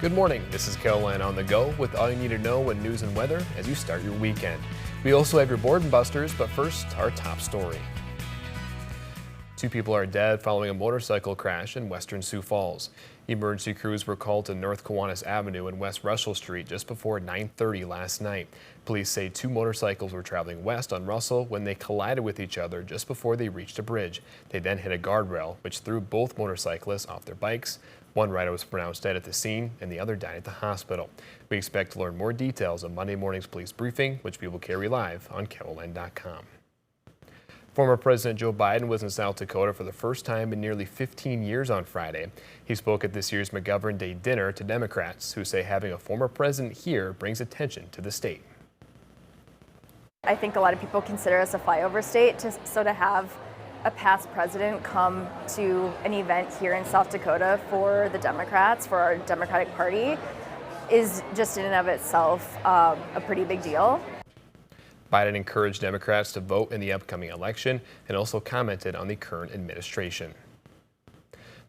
Good morning, this is KELOLAND on the go with all you need to know in news and weather as you start your weekend. We also have your board and busters, but first, our top story. 2 people are dead following a motorcycle crash in western Sioux Falls. Emergency crews were called to North Kiwanis Avenue and West Russell Street just before 9:30 last night. Police say 2 motorcycles were traveling west on Russell when they collided with each other just before they reached a bridge. They then hit a guardrail, which threw both motorcyclists off their bikes. One rider was pronounced dead at the scene and the other died at the hospital. We expect to learn more details on Monday morning's police briefing, which we will carry live on KELOLAND.com. Former President Joe Biden was in South Dakota for the first time in nearly 15 years on Friday. He spoke at this year's McGovern Day dinner to Democrats who say having a former president here brings attention to the state. I think a lot of people consider us a flyover state, so to have a past president come to an event here in South Dakota for the Democrats, for our Democratic Party, is just in and of itself a pretty big deal. Biden encouraged Democrats to vote in the upcoming election and also commented on the current administration.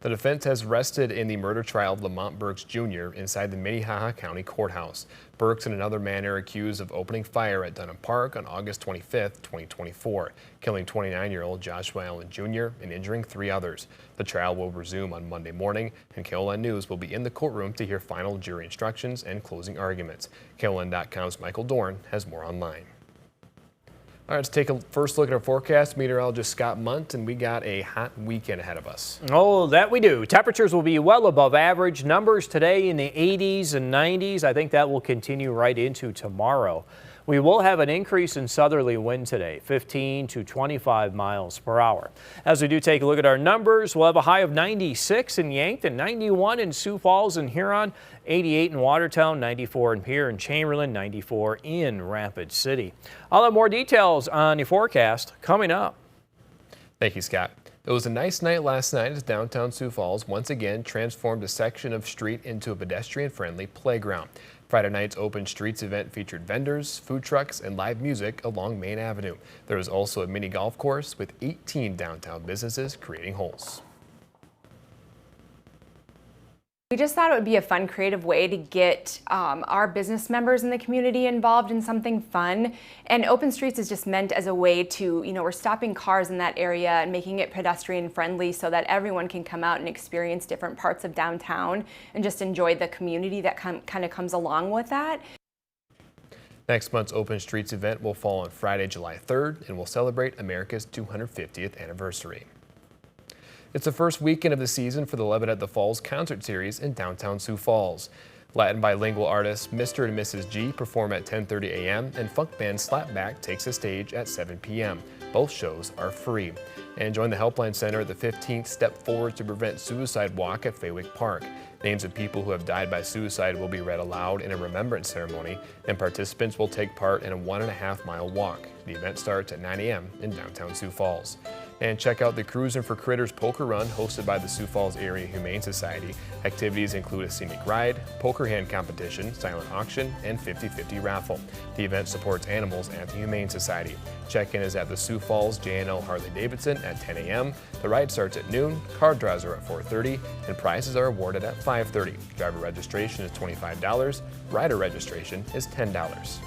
The defense has rested in the murder trial of Lamont Burks Jr. inside the Minnehaha County Courthouse. Burks and another man are accused of opening fire at Dunham Park on August 25, 2024, killing 29-year-old Joshua Allen Jr. and injuring 3 others. The trial will resume on Monday morning, and KELOLAND News will be in the courtroom to hear final jury instructions and closing arguments. KELOLAND.com's Michael Dorn has more online. All right, let's take a first look at our forecast. Meteorologist Scott Munt, and we got a hot weekend ahead of us. Oh, that we do. Temperatures will be well above average. Numbers today in the 80s and 90s. I think that will continue right into tomorrow. We will have an increase in southerly wind today, 15 to 25 miles per hour. As we do take a look at our numbers, we'll have a high of 96 in Yankton, 91 in Sioux Falls and Huron, 88 in Watertown, 94 in Pierre and Chamberlain, 94 in Rapid City. I'll have more details on the forecast coming up. Thank you, Scott. It was a nice night last night as downtown Sioux Falls once again transformed a section of street into a pedestrian-friendly playground. Friday night's Open Streets event featured vendors, food trucks, and live music along Main Avenue. There was also a mini golf course with 18 downtown businesses creating holes. We just thought it would be a fun, creative way to get our business members in the community involved in something fun. And Open Streets is just meant as a way to, we're stopping cars in that area and making it pedestrian friendly so that everyone can come out and experience different parts of downtown and just enjoy the community that kind of comes along with that. Next month's Open Streets event will fall on Friday, July 3rd, and will celebrate America's 250th anniversary. It's the first weekend of the season for the Levitt at the Falls concert series in downtown Sioux Falls. Latin bilingual artists Mr. and Mrs. G perform at 10:30 a.m. and funk band Slapback takes the stage at 7 p.m. Both shows are free. And join the Helpline Center at the 15th Step Forward to Prevent Suicide Walk at Faywick Park. Names of people who have died by suicide will be read aloud in a remembrance ceremony, and participants will take part in a 1.5-mile walk. The event starts at 9 a.m. in downtown Sioux Falls. And check out the Cruisin' for Critters Poker Run hosted by the Sioux Falls Area Humane Society. Activities include a scenic ride, poker hand competition, silent auction, and 50-50 raffle. The event supports animals at the Humane Society. Check-in is at the Sioux Falls J&L Harley-Davidson at 10 a.m. The ride starts at noon, card draws are at 4:30, and prizes are awarded at 5:30. Driver registration is $25, rider registration is $10.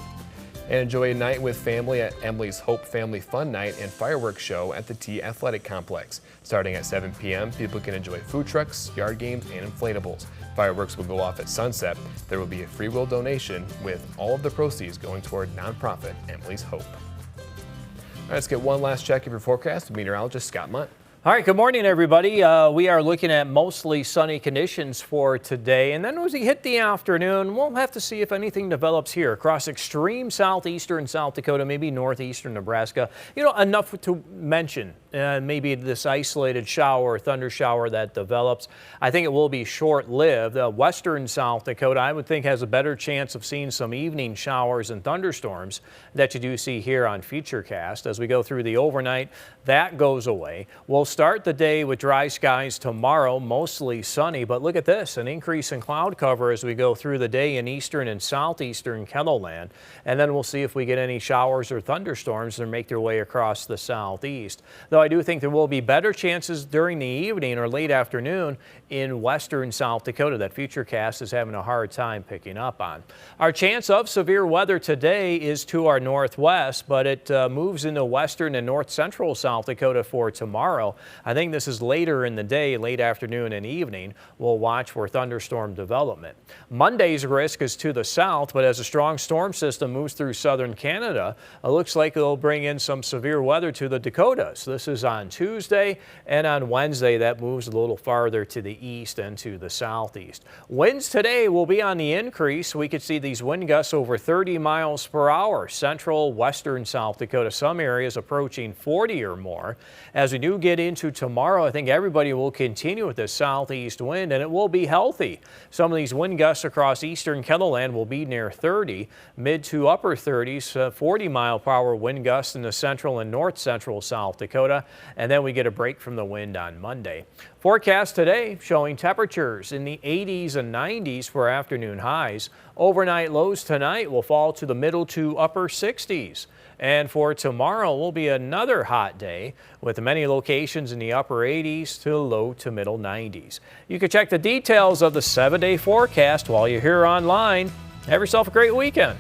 And enjoy a night with family at Emily's Hope Family Fun Night and Fireworks Show at the T Athletic Complex. Starting at 7 p.m., people can enjoy food trucks, yard games, and inflatables. Fireworks will go off at sunset. There will be a free will donation with all of the proceeds going toward nonprofit Emily's Hope. All right, let's get one last check of your forecast with meteorologist Scott Munt. All right, good morning, everybody. We are looking at mostly sunny conditions for today. And then as we hit the afternoon, we'll have to see if anything develops here across extreme southeastern South Dakota, maybe northeastern Nebraska. Enough to mention maybe this isolated shower, thunder shower that develops. I think it will be short-lived. Western South Dakota, I would think, has a better chance of seeing some evening showers and thunderstorms that you do see here on Futurecast. As we go through the overnight, that goes away. We'll start the day with dry skies tomorrow, mostly sunny, but look at this, an increase in cloud cover as we go through the day in eastern and southeastern KELOLAND. And then we'll see if we get any showers or thunderstorms that make their way across the southeast. Though I do think there will be better chances during the evening or late afternoon in western South Dakota that Futurecast is having a hard time picking up on. Our chance of severe weather today is to our northwest, but it moves into western and north central South Dakota for tomorrow. I think this is later in the day, late afternoon and evening. We'll watch for thunderstorm development. Monday's risk is to the south, but as a strong storm system moves through southern Canada, it looks like it'll bring in some severe weather to the Dakotas. This is on Tuesday, and on Wednesday that moves a little farther to the east and to the southeast. Winds today will be on the increase. We could see these wind gusts over 30 miles per hour. Central, western South Dakota, some areas approaching 40 or more. As we do get into tomorrow, I think everybody will continue with the southeast wind, and it will be healthy. Some of these wind gusts across eastern KELOLAND will be near 30, mid to upper 30s, 40 mile per hour wind gusts in the central and north central South Dakota, and then we get a break from the wind on Monday. Forecast today showing temperatures in the 80s and 90s for afternoon highs. Overnight lows tonight will fall to the middle to upper 60s. And for tomorrow will be another hot day with many locations in the upper 80s to low to middle 90s. You can check the details of the 7-day forecast while you're here online. Have yourself a great weekend.